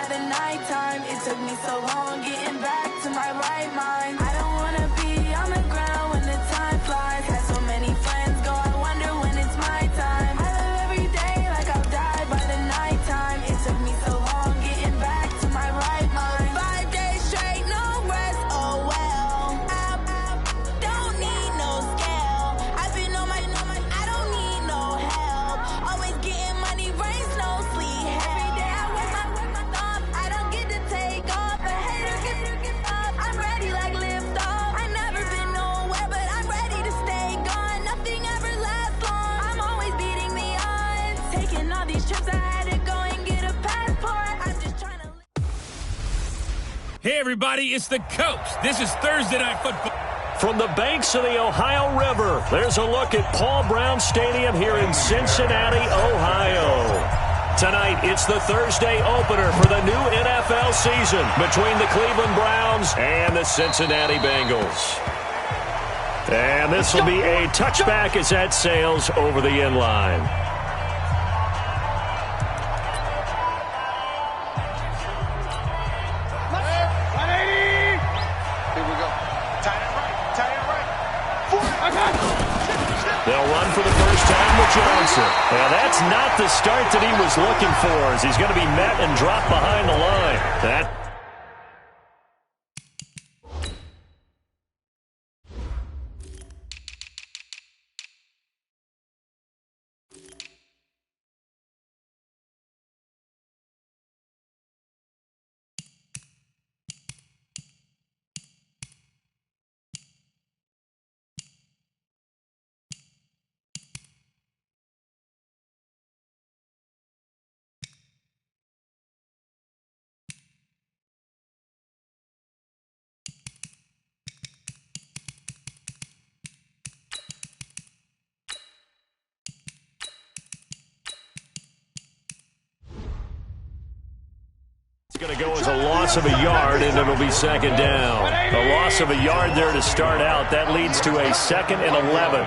by the nighttime. It took me so long getting back to my right mind. I don't wanna be on the ground when the time flies. Had so many friends go, I wonder when it's my time. I live every day like I'll die by the nighttime. It took me so long getting back to my right mind. 5 days straight, no rest, oh well. I don't need no scale. I've been on my, I don't need no help. Always getting money, rains, no sleep. Every day I work my thumb. I don't get to take off. A hater get up. I'm ready like lift off. I never been nowhere, but I'm ready to stay gone. Nothing ever lasts long. I'm always beating the odds. Taking all these trips, I had to go and get a passport. I'm just trying to. Hey, everybody, it's the Coach. This is Thursday Night Football. From the banks of the Ohio River, there's a look at Paul Brown Stadium here in Cincinnati, Ohio. Tonight, it's the Thursday opener for the new NFL season between the Cleveland Browns and the Cincinnati Bengals. And this will be a touchback as that sails over the end line. They'll run for the first time with Johnson. Now, that's not the start that he was looking for, as he's going to be met and dropped behind the line. That going to go as a loss of a yard, and it'll be second down. A loss of a yard there to start out. That leads to a 2nd and 11.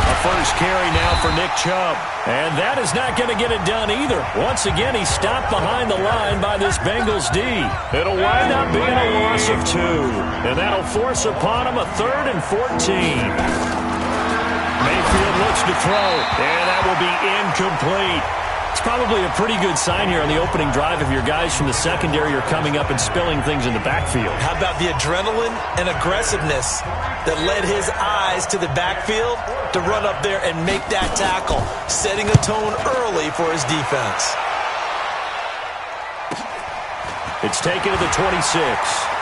A first carry now for Nick Chubb. And that is not going to get it done either. Once again, he's stopped behind the line by this Bengals D. It'll wind up being a loss of 2. And that'll force upon him a 3rd and 14. Mayfield looks to throw, and that will be incomplete. It's probably a pretty good sign here on the opening drive if your guys from the secondary are coming up and spilling things in the backfield. How about the adrenaline and aggressiveness that led his eyes to the backfield to run up there and make that tackle, setting a tone early for his defense. It's taken to the 26.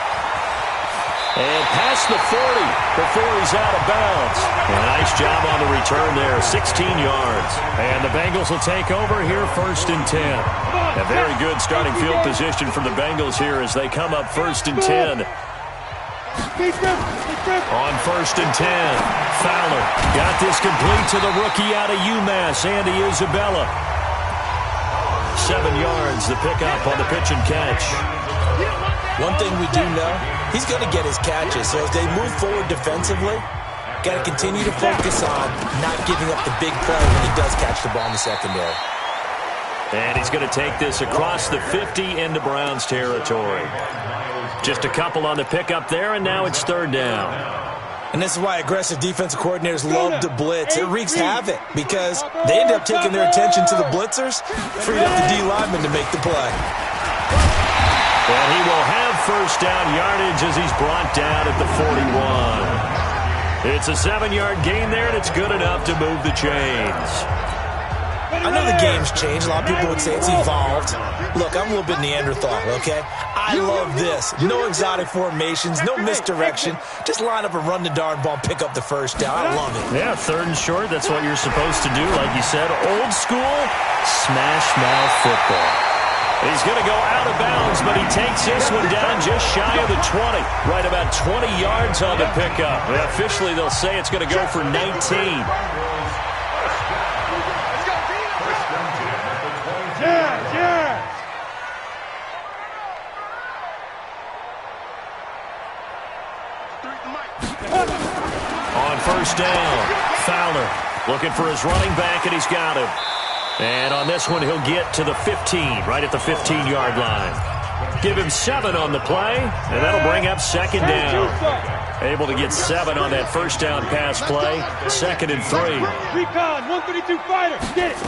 And past the 40 before he's out of bounds. A nice job on the return there, 16 yards. And the Bengals will take over here 1st and 10. A very good starting field position for the Bengals here as they come up 1st and 10. On 1st and 10, Fowler got this complete to the rookie out of UMass, Andy Isabella. 7 yards, the pickup on the pitch and catch. One thing we do know, he's going to get his catches. So as they move forward defensively, got to continue to focus on not giving up the big play when he does catch the ball in the secondary. And he's going to take this across the 50 into Browns territory. Just a couple on the pickup there, and now it's 3rd down. And this is why aggressive defensive coordinators love to blitz. It wreaks havoc because they end up taking their attention to the blitzers, freed up the D lineman to make the play. And he will have first down yardage as he's brought down at the 41. It's a 7-yard gain there, and it's good enough to move the chains. I know the game's changed. A lot of people would say it's evolved. Look, I'm a little bit Neanderthal, okay? I love this. No exotic formations, no misdirection. Just line up and run the darn ball, pick up the first down. I love it. Yeah, 3rd and short, that's what you're supposed to do. Like you said, old school, smash mouth football. He's going to go out of bounds, but he takes this one down just shy of the 20. Right about 20 yards on the pickup. Officially, they'll say it's going to go for 19. On 1st down, Fowler looking for his running back, and he's got him. And on this one, he'll get to the 15, right at the 15-yard line. Give him 7 on the play, and that'll bring up second down. Able to get 7 on that first down pass play. 2nd and 3. Recon, 132 fighter, get it.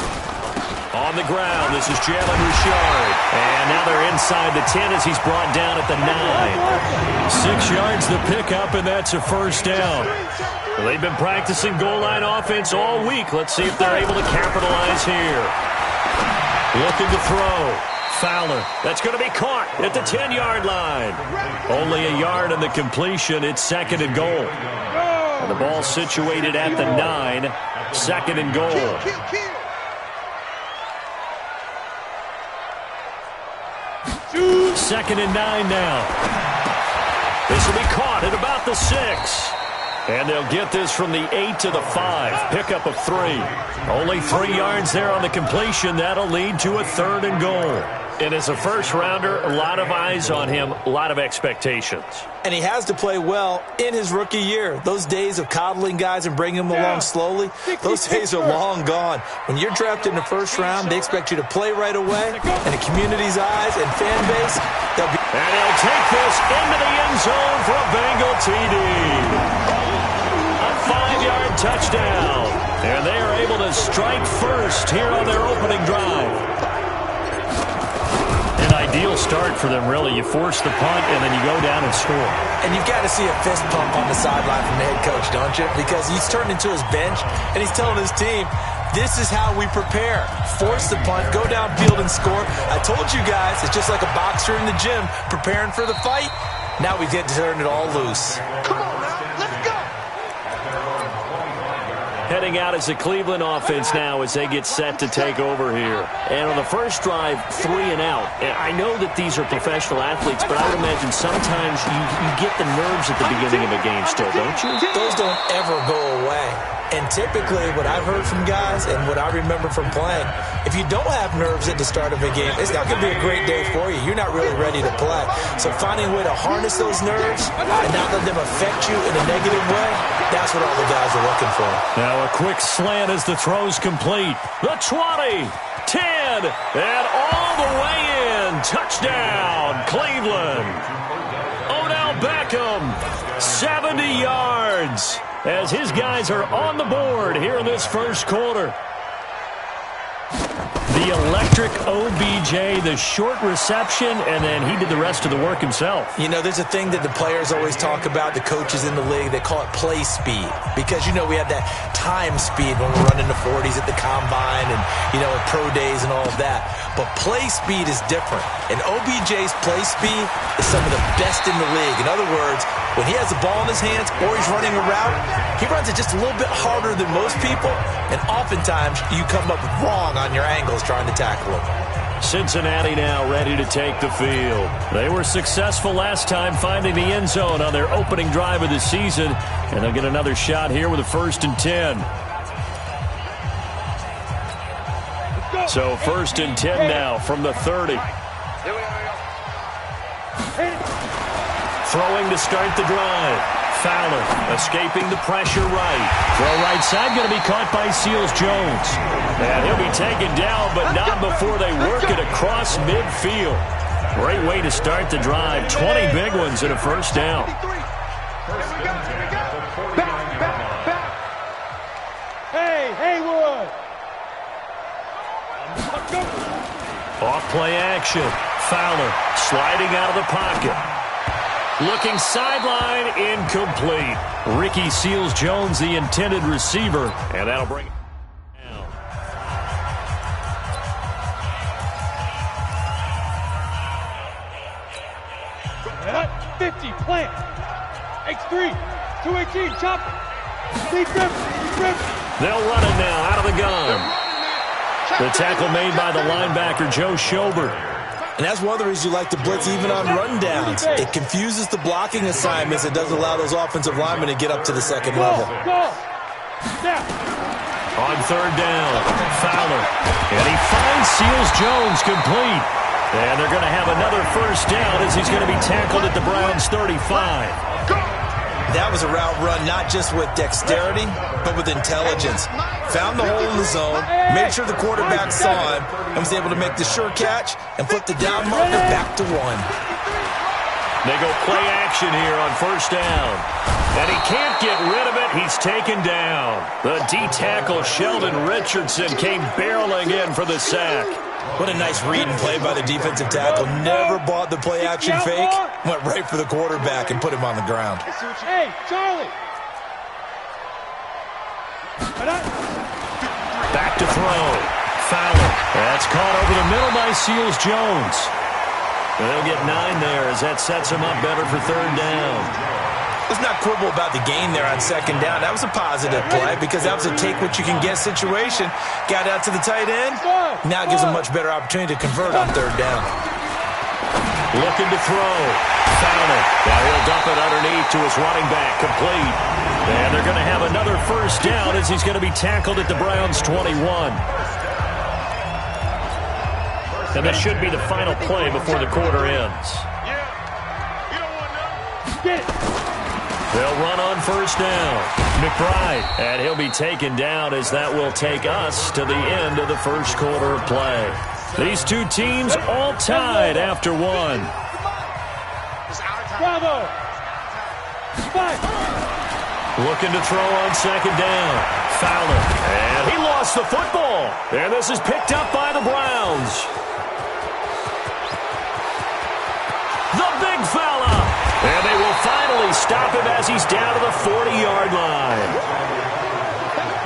On the ground, this is Jalen Richard. And now they're inside the 10 as he's brought down at the 9. 6 yards the pickup, and that's a first down. Well, they've been practicing goal line offense all week. Let's see if they're able to capitalize here. Looking to throw. Fowler. That's going to be caught at the 10-yard line. Only a yard on the completion. It's 2nd and goal. And the ball situated at the 9. 2nd and goal. Second and 9 now. This will be caught at about the 6. And they'll get this from the 8 to the 5. Pickup of 3. Only 3 yards there on the completion. That'll lead to a 3rd and goal. And as a first-rounder, a lot of eyes on him, a lot of expectations. And he has to play well in his rookie year. Those days of coddling guys and bringing them along slowly, those days are long gone. When you're drafted in the first round, they expect you to play right away. And the community's eyes and fan base, they'll be... And he'll take this into the end zone for a Bengal TD. A 5-yard touchdown. And they are able to strike first here on their opening drive. An ideal start for them, really. You force the punt, and then you go down and score. And you've got to see a fist pump on the sideline from the head coach, don't you? Because he's turned into his bench, and he's telling his team, this is how we prepare. Force the punt, go downfield and score. I told you guys, it's just like a boxer in the gym preparing for the fight. Now we get to turn it all loose. Come on now, let's go. Heading out as a Cleveland offense now as they get set to take over here. And on the first drive, 3 and out. And I know that these are professional athletes, but I would imagine sometimes you get the nerves at the beginning of a game still, don't you? Those don't ever go away. And typically, what I've heard from guys and what I remember from playing, if you don't have nerves at the start of a game, it's not going to be a great day for you. You're not really ready to play. So finding a way to harness those nerves and not let them affect you in a negative way, that's what all the guys are looking for. Now a quick slant as the throw's complete. The 20, 10, and all the way in. Touchdown, Cleveland. Odell Beckham, 70 yards. As his guys are on the board here in this first quarter. The electric OBJ, the short reception, and then he did the rest of the work himself. You know, there's a thing that the players always talk about, the coaches in the league, they call it play speed. Because, you know, we have that time speed when we're running the 40s at the combine and, you know, at pro days and all of that. But play speed is different. And OBJ's play speed is some of the best in the league. In other words, when he has the ball in his hands or he's running a route, he runs it just a little bit harder than most people. And oftentimes, you come up wrong on your angles trying to tackle him. Cincinnati now ready to take the field. They were successful last time finding the end zone on their opening drive of the season. And they'll get another shot here with a 1st and 10. So 1st and 10 now from the 30. Throwing to start the drive. Fowler escaping the pressure right. Throw right side going to be caught by Seals-Jones. And he'll be taken down, but not before they work it across midfield. Great way to start the drive. 20 big ones and a first down. Hey, Haywood. Off play action. Fowler sliding out of the pocket. Looking sideline, incomplete. Ricky Seals-Jones, the intended receiver, and that'll bring it down. At 50, plant. X3, 218, chopper. Deep grip. They'll run it now out of the gun. The tackle made by the linebacker, Joe Schobert. And that's one of the reasons you like to blitz even on rundowns. It confuses the blocking assignments. It doesn't allow those offensive linemen to get up to the second level. On 3rd down, Fowler. And he finds Seals-Jones complete. And they're going to have another first down as he's going to be tackled at the Browns' 35. That was a route run not just with dexterity, but with intelligence. Found the hole in the zone, made sure the quarterback saw him, and was able to make the sure catch and flip the down marker back to 1. They go play action here on first down. And he can't get rid of it. He's taken down. The D-tackle Sheldon Richardson came barreling in for the sack. What a nice read and play by the defensive tackle. Never bought the play-action fake. Went right for the quarterback and put him on the ground. Hey, Charlie! Back to throw. Fowler. That's caught over the middle by Seals-Jones. They'll get 9 there as that sets him up better for third down. Let's not quibble about the gain there on second down. That was a positive play because that was a take-what-you-can-get situation. Got out to the tight end. Now it gives him a much better opportunity to convert on third down. Looking to throw. Fowler. Now he'll dump it underneath to his running back. Complete. And they're going to have another first down as he's going to be tackled at the Browns' 21. And this should be the final play before the quarter ends. They'll run on first down. McBride. And he'll be taken down as that will take us to the end of the first quarter of play. These two teams all tied after 1. Bravo! Looking to throw on second down. Fowler. And he lost the football. And this is picked up by the Browns. The big fella. And they will finally stop him as he's down to the 40-yard line.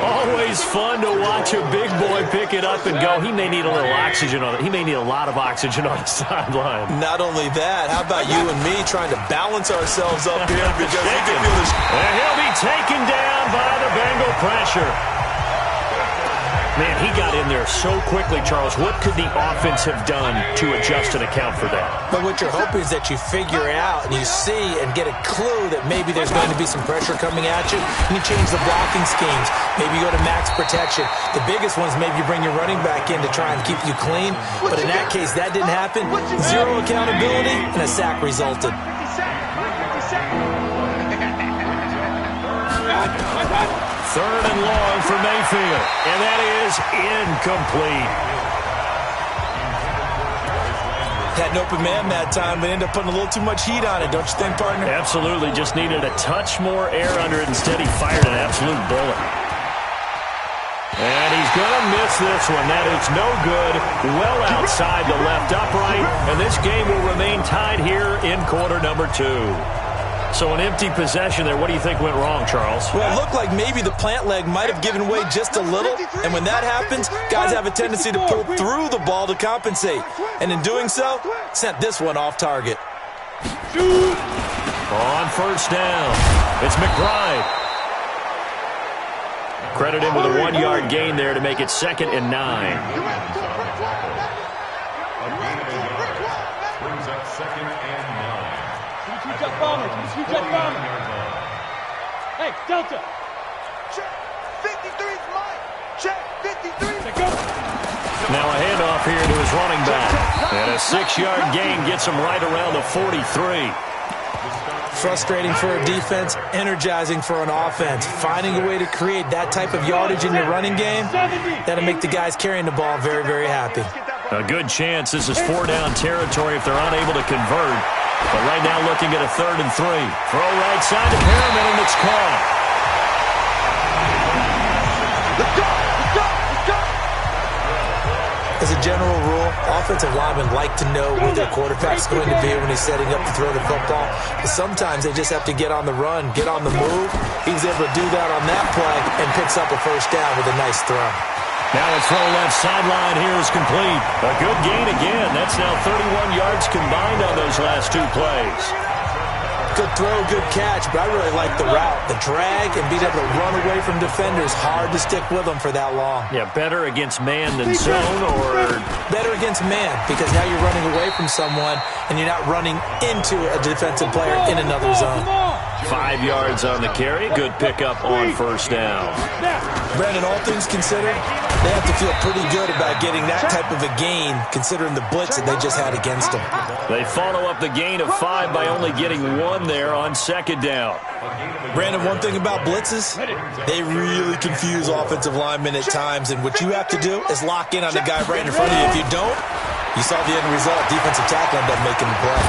Always fun to watch a big boy pick it up and go. He may need a little oxygen on it. He may need a lot of oxygen on the sideline. Not only that, how about you and me trying to balance ourselves up here because he can feel this. And he'll be taken down by the Bengal pressure. Man, he got in there so quickly, Charles. What could the offense have done to adjust and account for that? But what you're hoping is that you figure out and you see and get a clue that maybe there's going to be some pressure coming at you, and you change the blocking schemes. Maybe you go to max protection. The biggest one is maybe you bring your running back in to try and keep you clean. But in that case, that didn't happen. Zero accountability, and a sack resulted. Third and long for Mayfield. And that is incomplete. Had an open man that time, but ended up putting a little too much heat on it, don't you think, partner? Absolutely. Just needed a touch more air under it. Instead, he fired an absolute bullet. And he's going to miss this one. That is no good. Well outside the left upright. And this game will remain tied here in quarter number 2. So an empty possession there. What do you think went wrong, Charles? Well, it looked like maybe the plant leg might have given way just a little. And when that happens, guys have a tendency to pull through the ball to compensate. And in doing so, sent this one off target. On first down, it's McBride. Credit him with a 1-yard gain there to make it 2nd and 9. Hey, Delta. Check. 53's mine. Check. 53's go. Now a handoff here to his running back. And a 6-yard gain gets him right around the 43. Frustrating for a defense, energizing for an offense. Finding a way to create that type of yardage in your running game, that'll make the guys carrying the ball very, very happy. A good chance this is 4-down territory if they're unable to convert. But right now looking at a 3rd and 3. Throw right side to Perriman, and it's caught. Let's go. As a general rule, offensive linemen like to know where their quarterback's going to be when he's setting up to throw the football. But sometimes they just have to get on the run, get on the move. He was able to do that on that play and picks up a first down with a nice throw. Now a throw left sideline here is complete. A good gain again. That's now 31 yards combined on those last 2 plays. Good throw, good catch, but I really like the route. The drag and being able to run away from defenders. Hard to stick with them for that long. Yeah, better against man than zone, or better against man because now you're running away from someone and you're not running into a defensive player in another zone. 5 yards on the carry. Good pickup on first down. Brandon, all things considered, They have to feel pretty good about getting that type of a gain, considering the blitz that they just had against them. They follow up the gain of 5 by only getting 1 there on second down. Brandon, one thing about blitzes, they really confuse offensive linemen at times, and what you have to do is lock in on the guy right in front of you. If you don't, you saw the end result. Defensive tackle ended up making the play.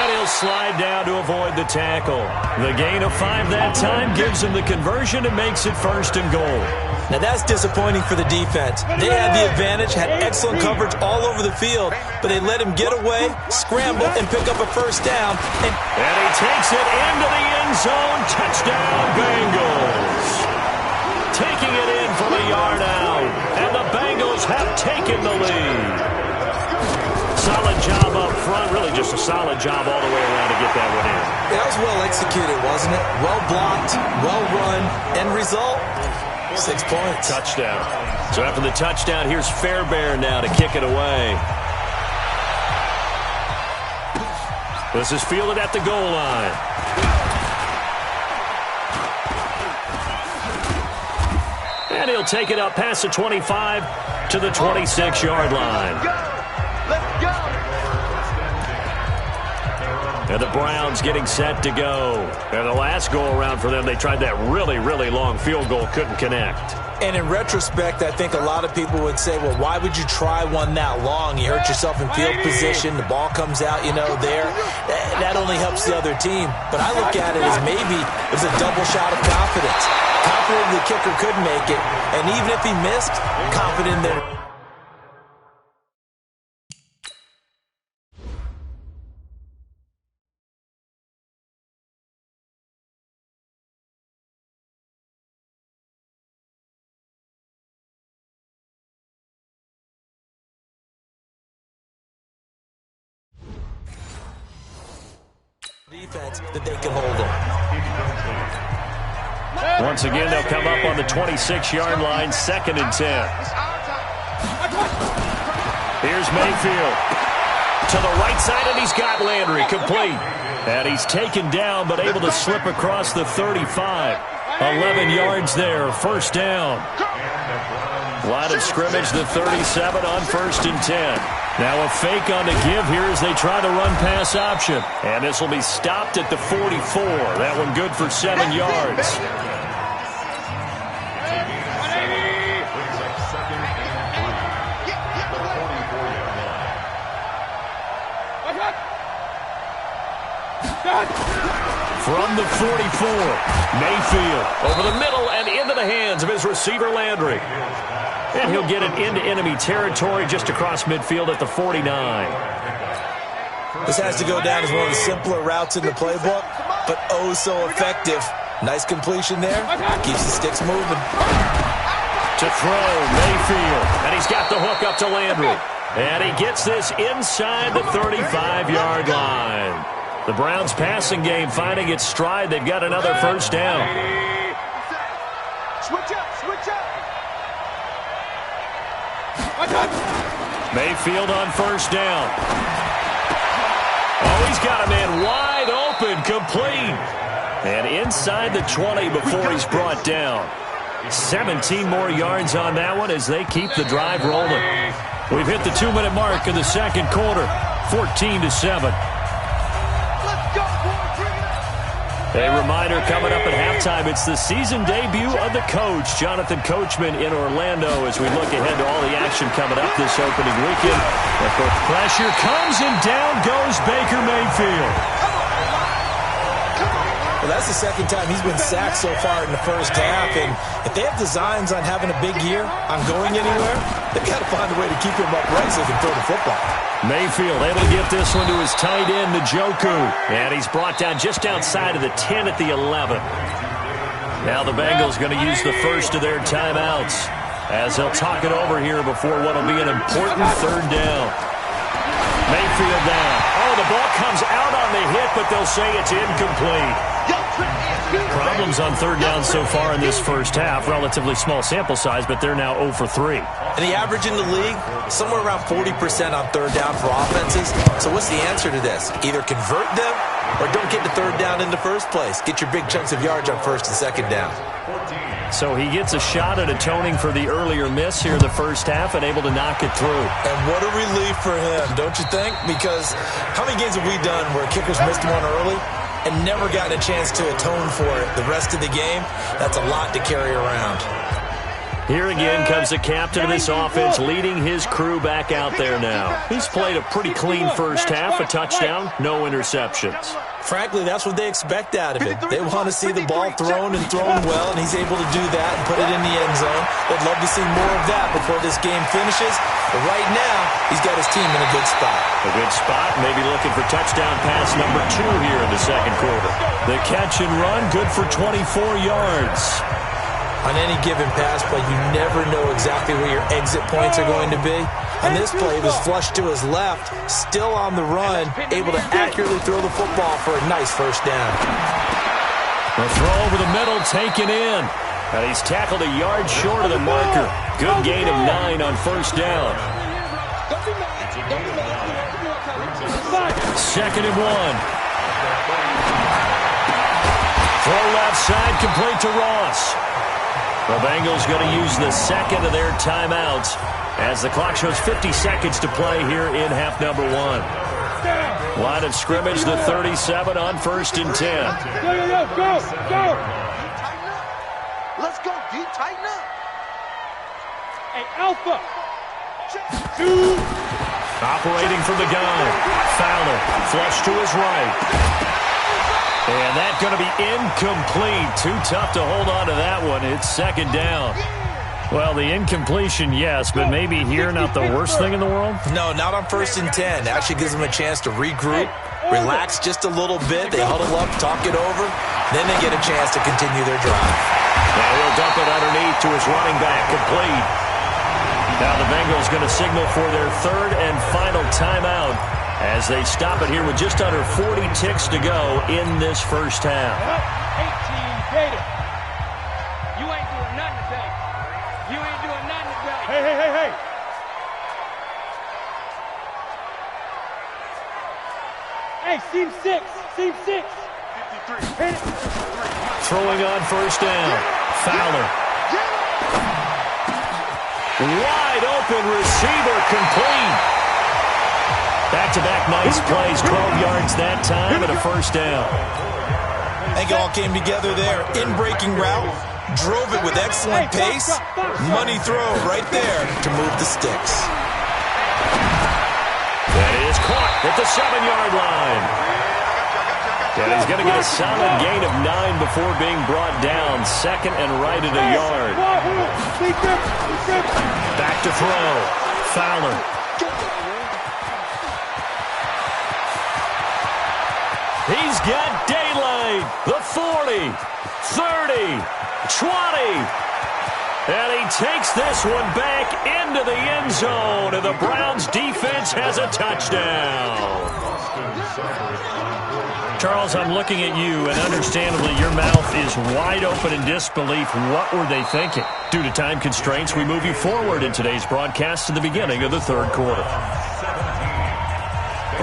And he'll slide down to avoid the tackle. The gain of 5 that time gives him the conversion and makes it 1st and goal. Now that's disappointing for the defense. They had the advantage, had excellent coverage all over the field, but they let him get away, scramble, and pick up a 1st down. And he takes it into the end zone. Touchdown, Bengals. Taking it in from a yard out. And the Bengals have taken the lead. Solid job up front. Really just a solid job all the way around to get that one in. That was well executed, wasn't it? Well blocked, well run. End result, 6 points. Touchdown. So after the touchdown, here's Fairbairn now to kick it away. This is fielded at the goal line. And he'll take it up past the 25 to the 26-yard line. Let's go. And the Browns getting set to go. And the last go-around for them, they tried that really, really long field goal, couldn't connect. And in retrospect, I think a lot of people would say, well, why would you try one that long? You hurt yourself in field position. The ball comes out, there. That only helps the other team. But I look at it as maybe it was a double shot of confidence. Confident the kicker could make it. And even if he missed, confident that... defense that they can hold them. Once again, they'll come up on the 26-yard line, 2nd and 10. Here's Mayfield. To the right side, and he's got Landry complete. And he's taken down, but able to slip across the 35. 11 yards there, 1st down. Line of scrimmage, the 37 on 1st and 10. Now a fake on the give here as they try to run pass option. And this will be stopped at the 44. That one good for 7 yards. From the 44, Mayfield over the middle and into the hands of his receiver Landry. And he'll get it into enemy territory just across midfield at the 49. This has to go down as one of the simpler routes in the playbook, but oh so effective. Nice completion there. Keeps the sticks moving. To throw, Mayfield. And he's got the hook up to Landry. And he gets this inside the 35-yard line. The Browns passing game finding its stride. They've got another 1st down. Switch up, switch up. Mayfield on 1st down. Oh, he's got a man wide open, complete. And inside the 20 before he's brought down. 17 more yards on that one as they keep the drive rolling. We've hit the 2-minute mark in the 2nd quarter, 14-7. A reminder coming up at halftime, it's the season debut of the coach, Jonathan Coachman, in Orlando as we look ahead to all the action coming up this opening weekend. The pressure comes and down goes Baker Mayfield. Well, that's the 2nd time he's been sacked so far in the 1st half, and if they have designs on having a big year, on going anywhere, they've got to find a way to keep him upright so they can throw the football. Mayfield able to get this one to his tight end, Njoku. And he's brought down just outside of the 10 at the 11. Now the Bengals going to use the first of their timeouts as they'll talk it over here before what will be an important 3rd down. Mayfield down. Oh, the ball comes out on the hit, but they'll say it's incomplete. Problems on 3rd down so far in this 1st half. Relatively small sample size, but they're now 0 for 3. And the average in the league, somewhere around 40% on 3rd down for offenses. So what's the answer to this? Either convert them or don't get to 3rd down in the first place. Get your big chunks of yards on 1st and 2nd down. So he gets a shot at atoning for the earlier miss here in the first half and able to knock it through. And what a relief for him, don't you think? Because how many games have we done where kickers missed one early and never gotten a chance to atone for it the rest of the game? That's a lot to carry around. Here again comes the captain of this offense leading his crew back out there now. He's played a pretty clean first half, a touchdown, no interceptions. Frankly, that's what they expect out of him. They want to see the ball thrown and thrown well, and he's able to do that and put it in the end zone. They'd love to see more of that before this game finishes. But right now, he's got his team in a good spot. A good spot, maybe looking for touchdown pass number 2 here in the second quarter. The catch and run, good for 24 yards. On any given pass play, you never know exactly where your exit points are going to be. On this play, he was flushed to his left, still on the run, able to accurately throw the football for a nice first down. The throw over the middle taken in. And he's tackled a yard short of the marker. Good gain of 9 on first down. 2nd and 1. Throw left side, complete to Ross. The Bengals going to use the second of their timeouts as the clock shows 50 seconds to play here in half number 1. Line of scrimmage, the 37 on 1st and 10. Go. Let's go, D. Tighten up. Hey, Alpha. Operating from the gun. Fowler, flush to his right. And that's going to be incomplete. Too tough to hold on to that one. It's 2nd down. Well, the incompletion, yes, but maybe here not the worst thing in the world? No, not on 1st and 10. Actually gives them a chance to regroup, relax just a little bit. They huddle up, talk it over. Then they get a chance to continue their drive. Now he'll dump it underneath to his running back, complete. Now the Bengals going to signal for their 3rd and final timeout as they stop it here with just under 40 ticks to go in this first half. 18 Gator. You ain't doing nothing today. You ain't doing nothing today. Hey. Hey, seam 6. 53. Hit it. Throwing on first down. Fowler. Wide open receiver, complete. Back-to-back nice plays, 12 yards that time and a first down. I think it all came together there. In-breaking route, drove it with excellent pace. Money throw right there to move the sticks. That is caught at the 7-yard line. And he's going to get a solid gain of 9 before being brought down. 2nd and right at a yard. Back to throw. Fowler. He's got daylight. The 40, 30, 20. And he takes this one back into the end zone. And the Browns defense has a touchdown. Charles, I'm looking at you, and understandably, your mouth is wide open in disbelief. What were they thinking? Due to time constraints, we move you forward in today's broadcast to the beginning of the 3rd quarter.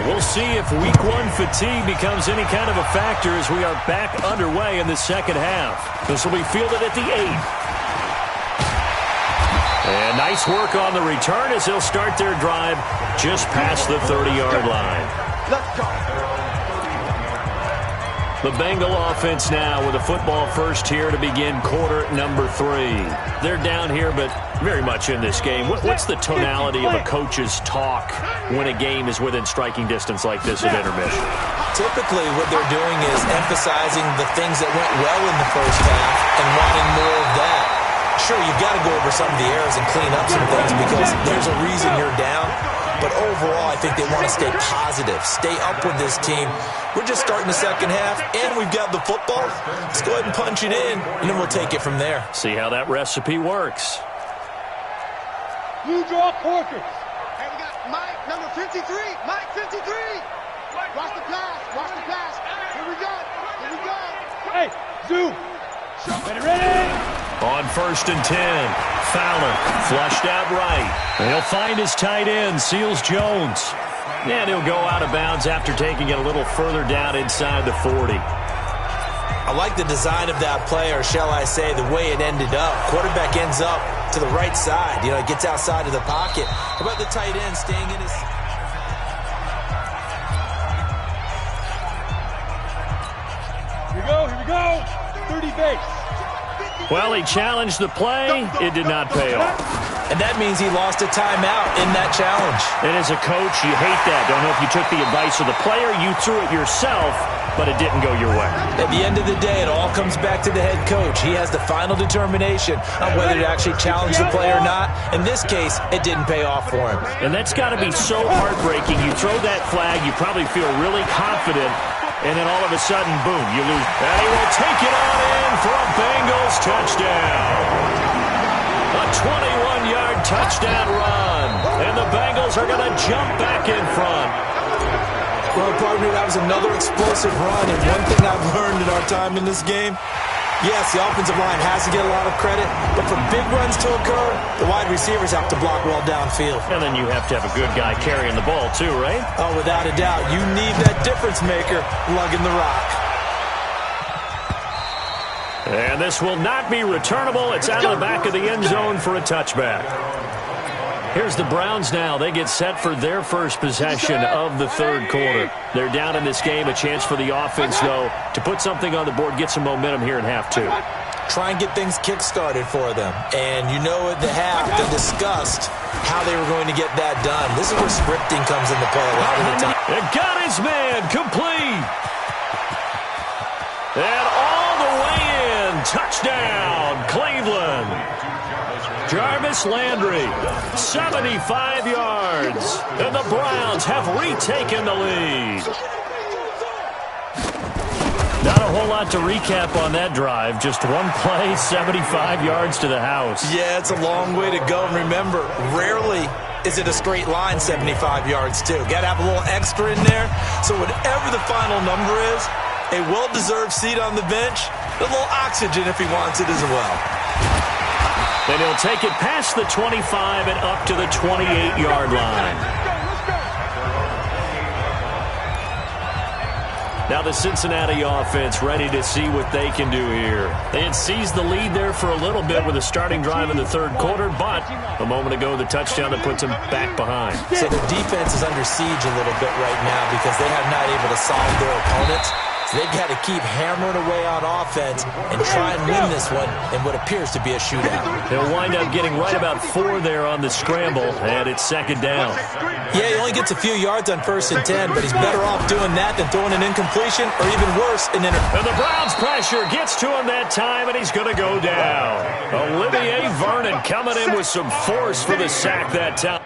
We'll see if week 1 fatigue becomes any kind of a factor as we are back underway in the second half. This will be fielded at the 8. And nice work on the return as they'll start their drive just past the 30-yard line. Let's go. The Bengal offense now with a football first here to begin quarter number 3. They're down here, but very much in this game. What's the tonality of a coach's talk when a game is within striking distance like this at intermission? Typically, what they're doing is emphasizing the things that went well in the first half and wanting more of that. Sure, you've got to go over some of the errors and clean up some things because there's a reason you're down. But overall, I think they want to stay positive, stay up with this team. We're just starting the second half, and we've got the football. Let's go ahead and punch it in, and then we'll take it from there. See how that recipe works. Blue draw Corkers. Hey, we got Mike, number 53. Mike, 53. Watch the pass. Here we go. Hey, Zoo. Ready. On 1st and 10, Fowler flushed out right. And he'll find his tight end, Seals Jones. And he'll go out of bounds after taking it a little further down inside the 40. I like the design of that play, or shall I say the way it ended up. Quarterback ends up to the right side. It gets outside of the pocket. How about the tight end staying in his... Here we go. 30 base. Well, he challenged the play. It did not pay off. And that means he lost a timeout in that challenge. And as a coach, you hate that. Don't know if you took the advice of the player. You threw it yourself, but it didn't go your way. At the end of the day, it all comes back to the head coach. He has the final determination on whether to actually challenge the play or not. In this case, it didn't pay off for him. And that's got to be so heartbreaking. You throw that flag, you probably feel really confident, and then all of a sudden, boom, you lose. And he will take it on in for a Bengals touchdown. A 21-yard touchdown run. And the Bengals are going to jump back in front. Well, partner, that was another explosive run. And one thing I've learned in our time in this game, yes, the offensive line has to get a lot of credit, but for big runs to occur, the wide receivers have to block well downfield. And then you have to have a good guy carrying the ball too, right? Oh, without a doubt. You need that difference maker lugging the rock. And this will not be returnable. It's out of the back of the end zone for a touchback. Here's the Browns now. They get set for their first possession of the third quarter. They're down in this game. A chance for the offense, though, to put something on the board, get some momentum here in half two. Try and get things kick-started for them. And at the half, they discussed how they were going to get that done. This is where scripting comes into play a lot of the time. It got his man complete. And all the way in. Touchdown, Cleveland. Jarvis Landry, 75 yards. And the Browns have retaken the lead. Not a whole lot to recap on that drive. Just one play, 75 yards to the house. Yeah, it's a long way to go. And remember, rarely is it a straight line 75 yards, too. Got to have a little extra in there. So whatever the final number is, a well-deserved seat on the bench, a little oxygen if he wants it as well. And he'll take it past the 25 and up to the 28-yard line. Now the Cincinnati offense ready to see what they can do here. They had seized the lead there for a little bit with a starting drive in the third quarter, but a moment ago the touchdown that puts them back behind. So the defense is under siege a little bit right now because they have not able to solve their opponents. So they've got to keep hammering away on offense and try and win this one in what appears to be a shootout. They'll wind up getting right about 4 there on the scramble, and it's second down. Yeah, he only gets a few yards on 1st and 10, but he's better off doing that than throwing an incompletion or even worse, an And the Browns pressure gets to him that time, and he's going to go down. Olivier Vernon coming in with some force for the sack that time.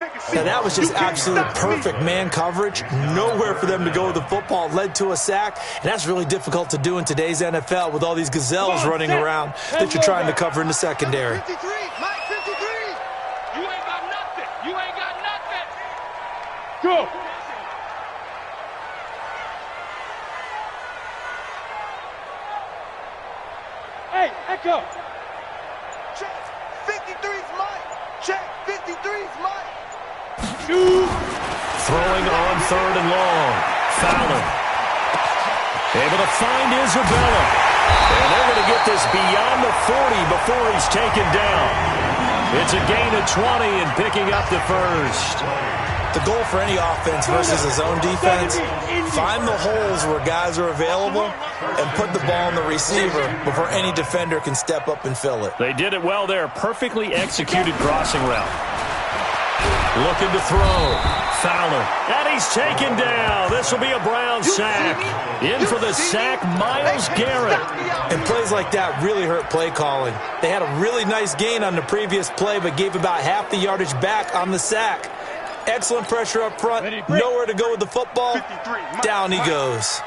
Now, that was just absolute perfect man coverage. Nowhere for them to go with the football. Led to a sack, and that's really difficult to do in today's NFL with all these gazelles running around that you're trying to cover in the secondary. 53, Mike 53. You ain't got nothing. You ain't got nothing. Go. Hey, Echo. Check. 53's Mike. Check. 53's Mike. Throwing on 3rd and long. Fowler. Able to find Isabella. And they're going to get this beyond the 40 before he's taken down. It's a gain of 20 and picking up the first. The goal for any offense versus his own defense, find the holes where guys are available and put the ball in the receiver before any defender can step up and fill it. They did it well there. Perfectly executed crossing route. Looking to throw. Fowler. And he's taken down. This will be a Brown sack. In for the sack, Myles Garrett. And plays like that really hurt play calling. They had a really nice gain on the previous play, but gave about half the yardage back on the sack. Excellent pressure up front. Nowhere to go with the football. Down he goes.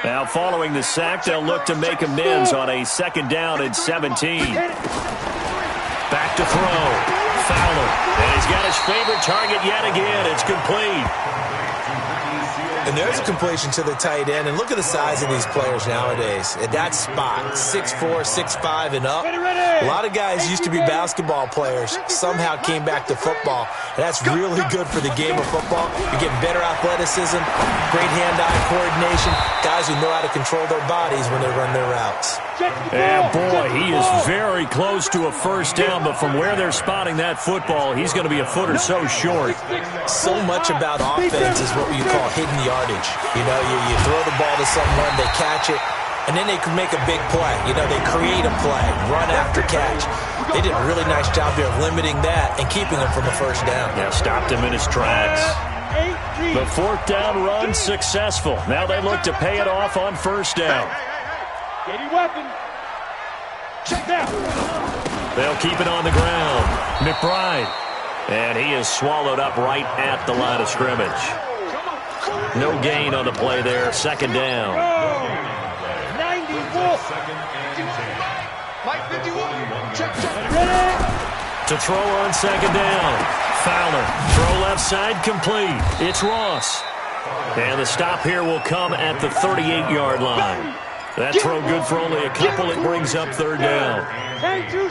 Now following the sack, they'll look to make amends on a 2nd down and 17. Back to throw. Fowler. And he's got his favorite target yet again. It's complete. And there's a completion to the tight end. And look at the size of these players nowadays. At that spot, 6'4", 6'5", and up. A lot of guys used to be basketball players. Somehow came back to football. And that's really good for the game of football. You're getting better athleticism, great hand-eye coordination, guys who know how to control their bodies when they run their routes. And boy, he is very close to a 1st down, but from where they're spotting that football, he's going to be a foot or so short. So much about offense is what you call hidden yardage. You know, you throw the ball to someone, they catch it, and then they can make a big play. You know, they create a play, run after catch. They did a really nice job there of limiting that and keeping him from a 1st down. Yeah, stopped him in his tracks. The 4th down run successful. Now they look to pay it off on 1st down. Get your weapon. Check down. They'll keep it on the ground. McBride. And he is swallowed up right at the line of scrimmage. No gain on the play there. 2nd down. 94. Mike 51. Check. Ready. To throw on 2nd down. Fowler. Throw left side complete. It's Ross. And the stop here will come at the 38-yard line. That throw good for only a couple. It brings up 3rd down.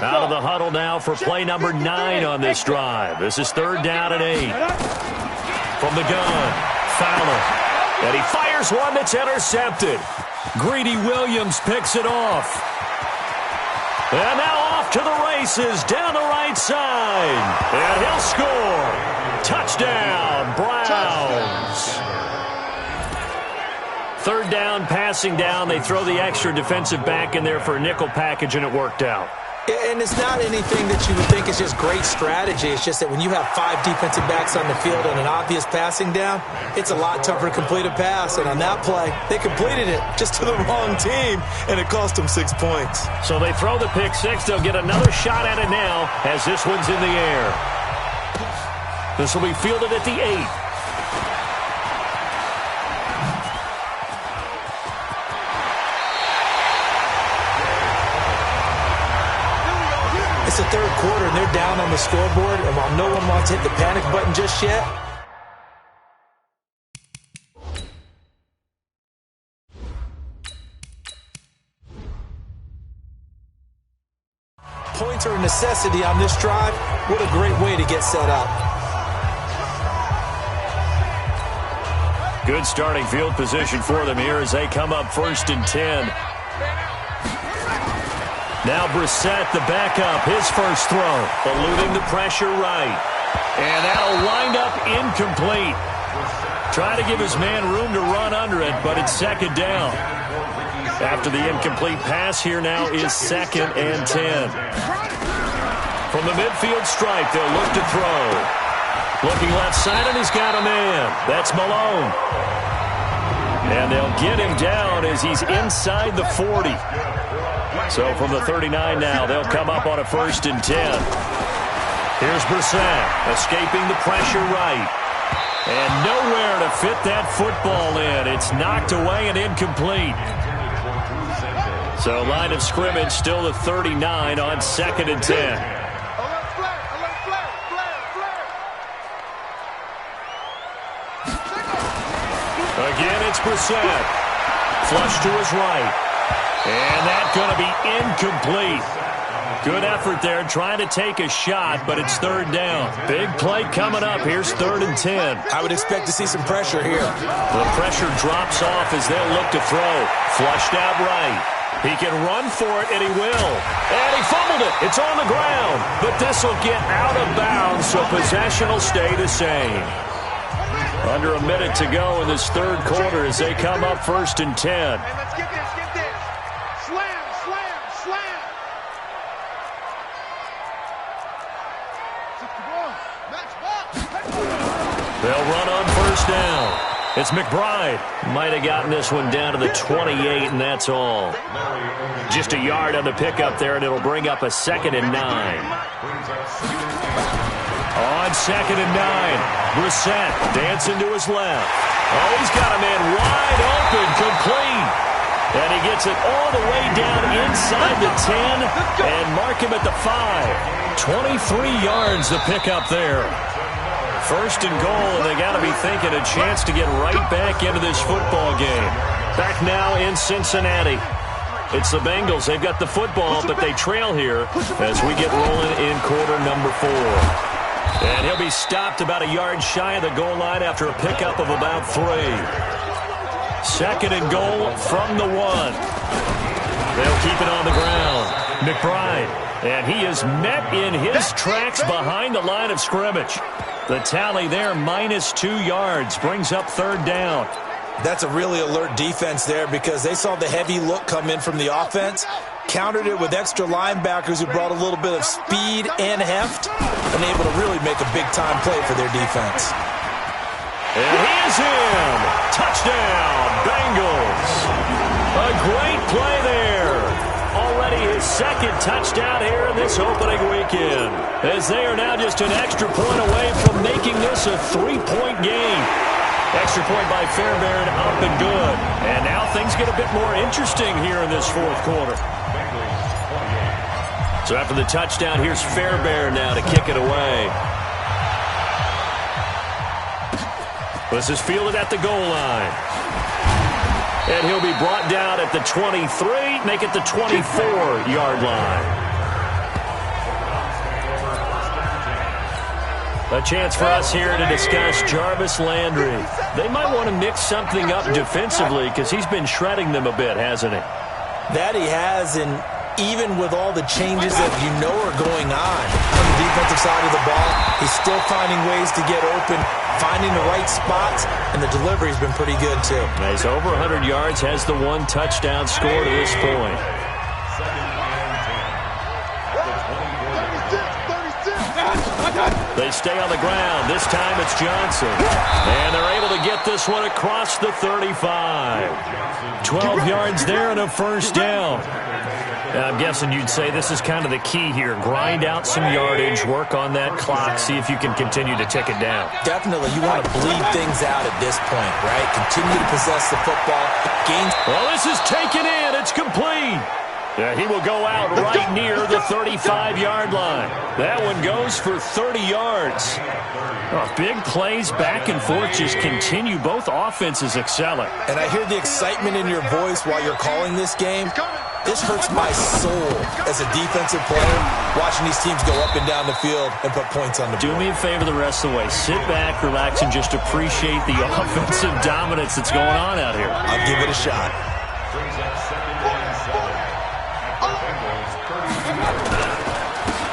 Out of the huddle now for play number 9 on this drive. This is 3rd down and 8. From the gun, Fowler. And he fires one that's intercepted. Greedy Williams picks it off. And now off to the races down the right side. And he'll score. Touchdown, Browns. 3rd down, passing down. They throw the extra defensive back in there for a nickel package, and it worked out. And it's not anything that you would think is just great strategy. It's just that when you have 5 defensive backs on the field and an obvious passing down, it's a lot tougher to complete a pass. And on that play, they completed it just to the wrong team, and it cost them 6 points. So they throw the pick 6. They'll get another shot at it now as this one's in the air. This will be fielded at the 8. It's the 3rd quarter, and they're down on the scoreboard, and while no one wants to hit the panic button just yet, points are a necessity on this drive. What a great way to get set up. Good starting field position for them here as they come up 1st and 10. Now Brissett, the backup, his first throw, eluding the pressure right. And that'll wind up incomplete. Trying to give his man room to run under it, but it's 2nd down. After the incomplete pass, here now is 2nd and 10. From the midfield stripe, they'll look to throw. Looking left side, and he's got a man. That's Malone. And they'll get him down as he's inside the 40. So from the 39 now, they'll come up on a 1st and 10. Here's Brissett, escaping the pressure right. And nowhere to fit that football in. It's knocked away and incomplete. So line of scrimmage still at 39 on 2nd and 10. Again, it's Brissett. Flush to his right. And that's going to be incomplete. Good effort there, trying to take a shot, but it's 3rd down. Big play coming up. Here's 3rd and 10. I would expect to see some pressure here. The pressure drops off as they'll look to throw. Flushed out right. He can run for it, and he will. And he fumbled it. It's on the ground. But this will get out of bounds, so possession will stay the same. Under a minute to go in this 3rd quarter as they come up 1st and 10. Hey, let's get this, get this. Slam, slam, slam. They'll run on 1st down. It's McBride. Might have gotten this one down to the 28, and that's all. Just a yard on the pickup there, and it'll bring up a 2nd and 9. On 2nd and 9, Brissett dancing to his left. Oh, he's got a man wide open, complete. And he gets it all the way down inside the 10 and mark him at the 5. 23 yards the pickup there. 1st and goal, and they got to be thinking a chance to get right back into this football game. Back now in Cincinnati. It's the Bengals. They've got the football, but they trail here as we get rolling in quarter number 4. And he'll be stopped about a yard shy of the goal line after a pickup of about 3. 2nd and goal from the 1. They'll keep it on the ground. McBride. And he is met in his tracks behind the line of scrimmage. The tally there, -2 yards, brings up 3rd down. That's a really alert defense there because they saw the heavy look come in from the offense, countered it with extra linebackers who brought a little bit of speed and heft, and able to really make a big-time play for their defense. And he is in. Touchdown, Bengals. A great play there. Already his 2nd touchdown here in this opening weekend, as they are now just an extra point away from making this a 3-point game. Extra point by Fairbairn, up and good. And now things get a bit more interesting here in this 4th quarter. So after the touchdown, here's Fairbairn now to kick it away. This is fielded at the goal line. And he'll be brought down at the 23, make it the 24-yard line. A chance for us here to discuss Jarvis Landry. They might want to mix something up defensively because he's been shredding them a bit, hasn't he? That he has, and even with all the changes that you know are going on the defensive side of the ball, he's still finding ways to get open, finding the right spots, and the delivery's been pretty good, too. He's over 100 yards, has the 1 touchdown score to this point. They stay on the ground. This time it's Johnson. And they're able to get this one across the 35. 12 yards there and a 1st down. I'm guessing you'd say this is kind of the key here. Grind out some yardage, work on that clock, see if you can continue to tick it down. Definitely. You want to bleed things out at this point, right? Continue to possess the football. Gain. Well, this is taken in. It's complete. Yeah, he will go out right near the 35-yard line. That one goes for 30 yards. Oh, big plays back and forth just continue. Both offenses excelling. And I hear the excitement in your voice while you're calling this game. This hurts my soul as a defensive player, watching these teams go up and down the field and put points on the board. Do me a favor the rest of the way. Sit back, relax, and just appreciate the offensive dominance that's going on out here. I'll give it a shot.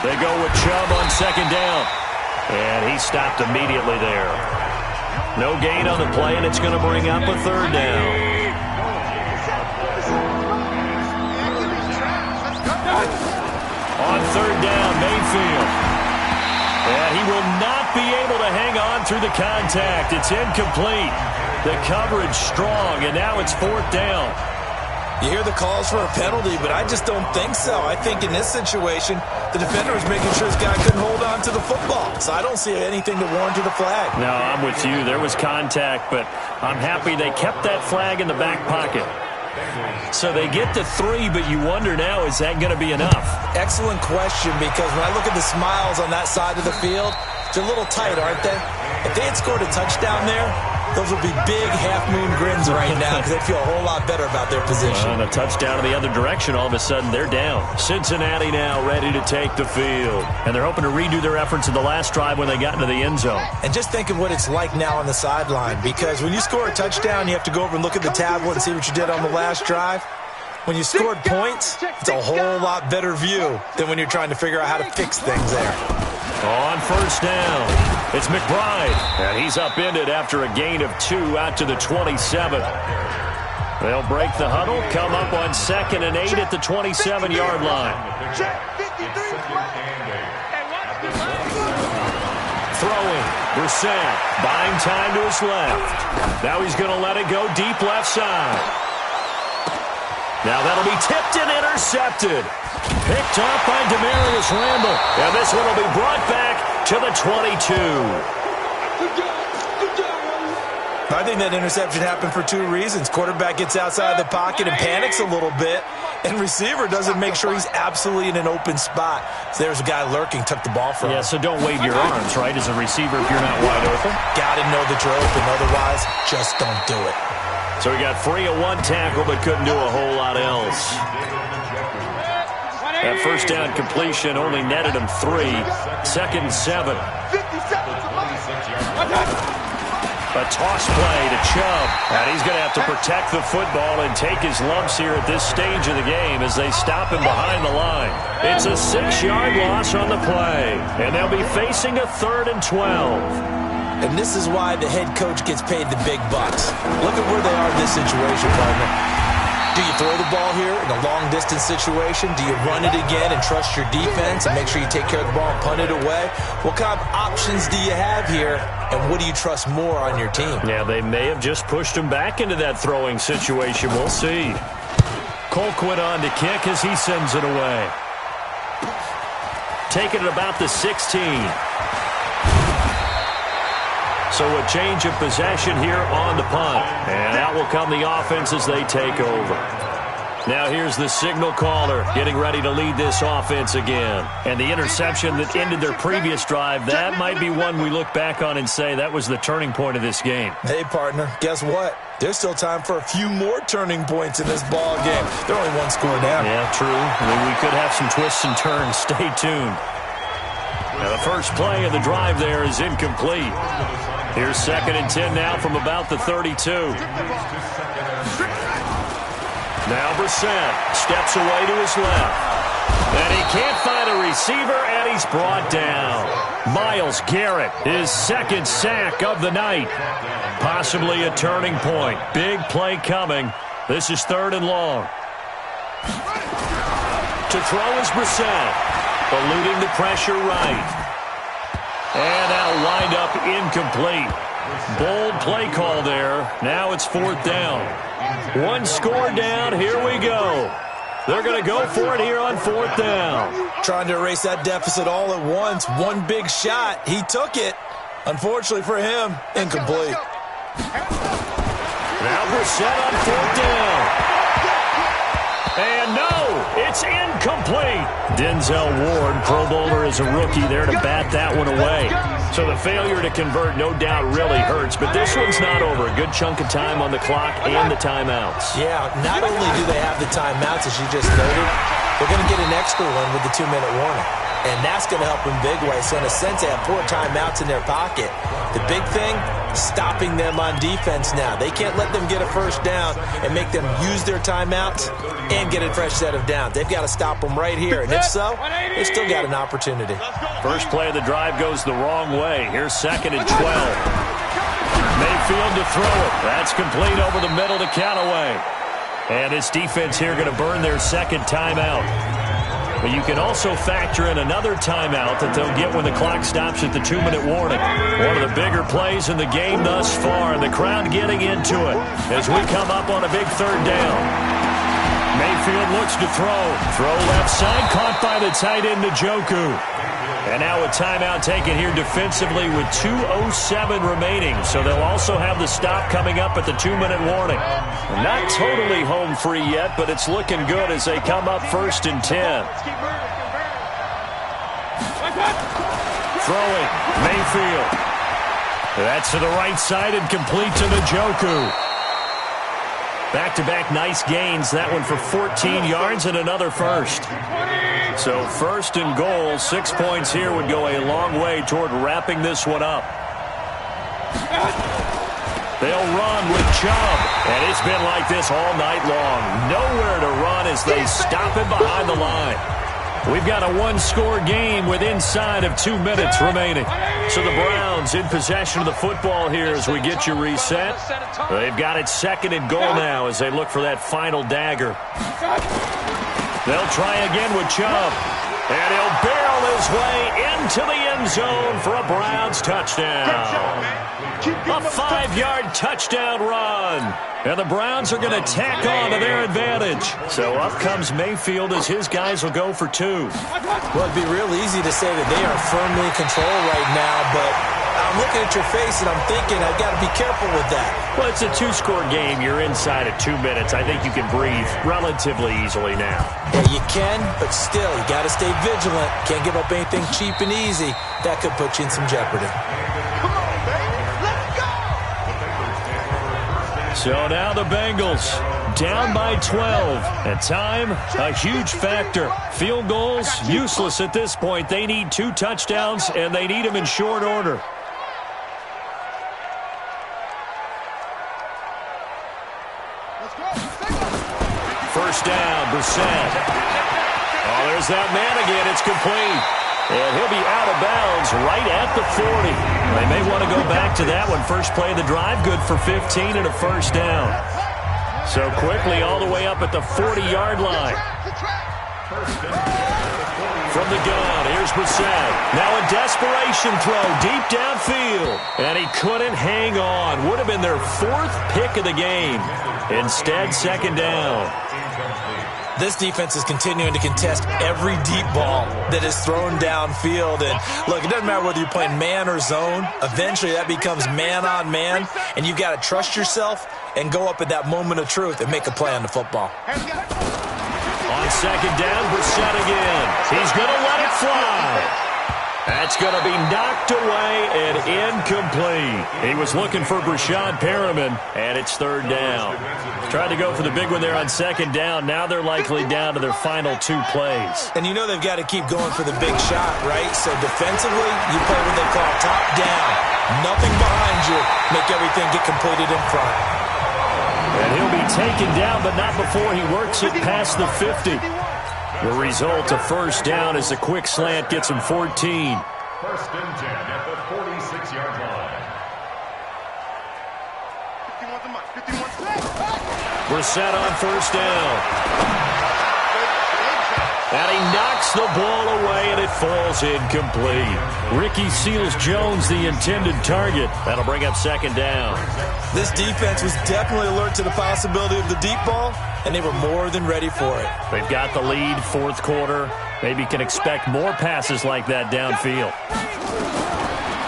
They go with Chubb on 2nd down. And he stopped immediately there. No gain on the play, and it's going to bring up a 3rd down. On 3rd down, Mayfield. And he will not be able to hang on through the contact. It's incomplete. The coverage strong, and now it's 4th down. You hear the calls for a penalty, but I just don't think so. I think in this situation, the defender was making sure this guy couldn't hold on to the football. So I don't see anything to warrant the flag. No, I'm with you. There was contact, but I'm happy they kept that flag in the back pocket. So they get to 3, but you wonder now, is that going to be enough? Excellent question, because when I look at the smiles on that side of the field, they're a little tight, aren't they? If they had scored a touchdown there, those would be big half-moon grins right now because they feel a whole lot better about their position. And a touchdown in the other direction, all of a sudden they're down. Cincinnati now ready to take the field. And they're hoping to redo their efforts in the last drive when they got into the end zone. And just think of what it's like now on the sideline, because when you score a touchdown, you have to go over and look at the tablet and see what you did on the last drive. When you scored points, it's a whole lot better view than when you're trying to figure out how to fix things there. On first down, it's McBride, and he's upended after a gain of 2 out to the 27. They'll break the huddle, come up on 2nd and 8 at the 27-yard line. Throwing, Brissett, buying time to his left. Now he's going to let it go deep left side. Now that'll be tipped and intercepted. Picked off by Demarius Randall. And this one will be brought back to the 22. I think that interception happened for 2 reasons. Quarterback gets outside the pocket and panics a little bit. And receiver doesn't make sure he's absolutely in an open spot. So there's a guy lurking, took the ball from him. Yeah, so don't wave your arms, right, as a receiver if you're not wide open. Got to know that you're open. Otherwise, just don't do it. So he got free of 1 tackle but couldn't do a whole lot else. That first down completion only netted him 3. 2nd and 7. A toss play to Chubb. And he's going to have to protect the football and take his lumps here at this stage of the game as they stop him behind the line. It's a 6-yard loss on the play. And they'll be facing a 3rd and 12. And this is why the head coach gets paid the big bucks. Look at where they are in this situation, partner. Do you throw the ball here in a long-distance situation? Do you run it again and trust your defense and make sure you take care of the ball and punt it away? What kind of options do you have here, and what do you trust more on your team? Yeah, they may have just pushed him back into that throwing situation. We'll see. Colquitt on to kick as he sends it away. Taking it about the 16. So a change of possession here on the punt. And out will come the offense as they take over. Now here's the signal caller getting ready to lead this offense again. And the interception that ended their previous drive, that might be one we look back on and say that was the turning point of this game. Hey, partner, guess what? There's still time for a few more turning points in this ball game. They're only 1 score down. Yeah, true. I mean, we could have some twists and turns. Stay tuned. Now the first play of the drive there is incomplete. Here's 2nd and 10 now from about the 32. Now Brissett steps away to his left. And he can't find a receiver, and he's brought down. Myles Garrett, his 2nd sack of the night. Possibly a turning point. Big play coming. This is 3rd and long. To throw is Brissett. Eluding the pressure right. And that'll wind up incomplete. Bold play call there. Now it's 4th down. 1 score down. Here we go. They're going to go for it here on 4th down. Trying to erase that deficit all at once. 1 big shot. He took it. Unfortunately for him, incomplete. Now Brissett on 4th down. And no, it's incomplete. Denzel Ward, Pro Bowler as a rookie there to bat that one away. So the failure to convert no doubt really hurts, but this one's not over. A good chunk of time on the clock and the timeouts. Yeah, not only do they have the timeouts, as you just noted, they're going to get an extra one with the 2-minute warning. And that's going to help in big ways. So in a sense, they have 4 timeouts in their pocket. The big thing, stopping them on defense now. They can't let them get a first down and make them use their timeouts and get a fresh set of downs. They've got to stop them right here. And if so, they've still got an opportunity. First play of the drive goes the wrong way. Here's 2nd and 12. Mayfield to throw it. That's complete over the middle to Callaway. And this defense here going to burn their 2nd timeout. But you can also factor in another timeout that they'll get when the clock stops at the 2-minute warning. One of the bigger plays in the game thus far, and the crowd getting into it as we come up on a big 3rd down. Mayfield looks to throw. Throw left side, caught by the tight end, Njoku. And now a timeout taken here defensively with 2:07 remaining. So they'll also have the stop coming up at the 2-minute warning. Not totally home free yet, but it's looking good as they come up 1st and 10. Throwing, Mayfield. That's to the right side and complete to Njoku. Back-to-back nice gains. That one for 14 yards and another first. So 1st and goal, 6 points here would go a long way toward wrapping this one up. They'll run with Chubb. And it's been like this all night long. Nowhere to run as they stop him behind the line. We've got a one-score game with inside of 2 minutes remaining. So the Browns in possession of the football here as we get you reset. They've got it 2nd and goal now as they look for that final dagger. They'll try again with Chubb. And he'll barrel his way into the end zone for a Browns touchdown. A 5-yard touchdown run. And the Browns are going to tack on to their advantage. So up comes Mayfield as his guys will go for 2. Well, it'd be real easy to say that they are firmly in control right now, but I'm looking at your face and I'm thinking I've got to be careful with that. Well, it's a 2-score game. You're inside of 2 minutes. I think you can breathe relatively easily now. Yeah, you can, but still, you got to stay vigilant. Can't give up anything cheap and easy. That could put you in some jeopardy. Come on, baby. Let's go! So now the Bengals down by 12. And time, a huge factor. Field goals, useless at this point. They need 2 touchdowns, and they need them in short order. First down, Brissett. Oh, there's that man again. It's complete. And he'll be out of bounds right at the 40. They may want to go back to that one. First play of the drive, good for 15 and a first down. So quickly all the way up at the 40-yard line. From the gun, here's Brissett. Now a desperation throw deep downfield. And he couldn't hang on. Would have been their 4th pick of the game. Instead, 2nd down. This defense is continuing to contest every deep ball that is thrown downfield. And look, it doesn't matter whether you're playing man or zone. Eventually, that becomes man on man. And you've got to trust yourself and go up at that moment of truth and make a play on the football. On 2nd down, Brissett again. He's going to let it fly. That's going to be knocked away and incomplete. He was looking for Brashad Perriman, and it's 3rd down. Tried to go for the big one there on 2nd down. Now they're likely down to their final 2 plays. And you know they've got to keep going for the big shot, right? So defensively, you play what they call top down. Nothing behind you. Make everything get completed in front. And he'll be taken down, but not before he works it past the 50. The result, a first down as the quick slant gets him 14. 1st and 10 at the 46-yard line. Brissett on 1st down. And he knocks the ball away, and it falls incomplete. Ricky Seals-Jones, the intended target. That'll bring up 2nd down. This defense was definitely alert to the possibility of the deep ball, and they were more than ready for it. They've got the lead, 4th quarter. Maybe can expect more passes like that downfield.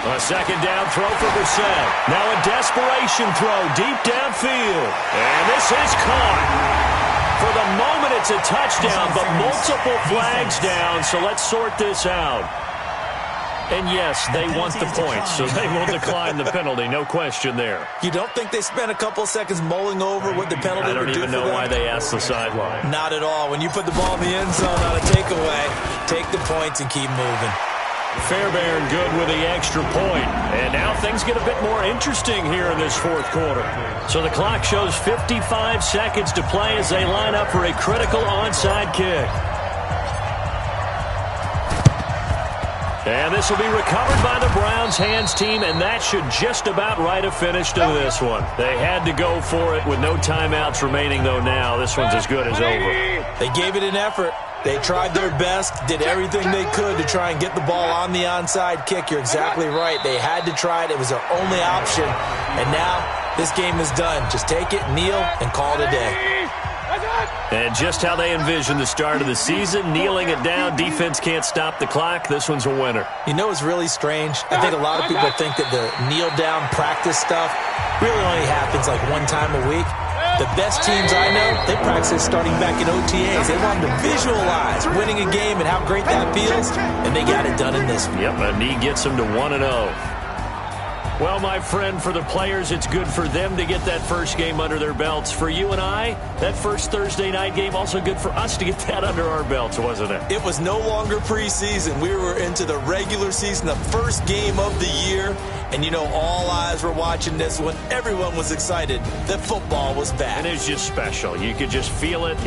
A 2nd down throw for Brissett. Now a desperation throw deep downfield. And this is caught. For the moment, it's a touchdown, but multiple flags down, so let's sort this out. And yes, they want the points, so they will decline the penalty, no question there. You don't think they spent a couple seconds mulling over what the penalty would do for them? I don't even know why they asked the sideline. Not at all. When you put the ball in the end zone on a takeaway, take the points and keep moving. Fairbairn good with the extra point. And now things get a bit more interesting here in this 4th quarter. So the clock shows 55 seconds to play as they line up for a critical onside kick. And this will be recovered by the Browns hands team, and that should just about write a finish to this one. They had to go for it with no timeouts remaining, though now. This one's as good as over. They gave it an effort. They tried their best, did everything they could to try and get the ball on the onside kick. You're exactly right. They had to try it. It was their only option. And now This game is done. Just take it, kneel, and call it a day. And just how they envisioned the start of the season, kneeling it down, defense can't stop the clock. This one's a winner. You know what's really strange? I think a lot of people think that the kneel-down practice stuff really only happens like one time a week. The best teams I know, they practice starting back in OTAs. They want to visualize winning a game and how great that feels, and they got it done in this one. Yep, a knee gets them to 1-0. Well, my friend, for the players, it's good for them to get that first game under their belts. For you and I, that first Thursday night game, also good for us to get that under our belts, wasn't it? It was no longer preseason. We were into the regular season, the first game of the year. And, you know, all eyes were watching this one. Everyone was excited that football was back. And it's just special. You could just feel it.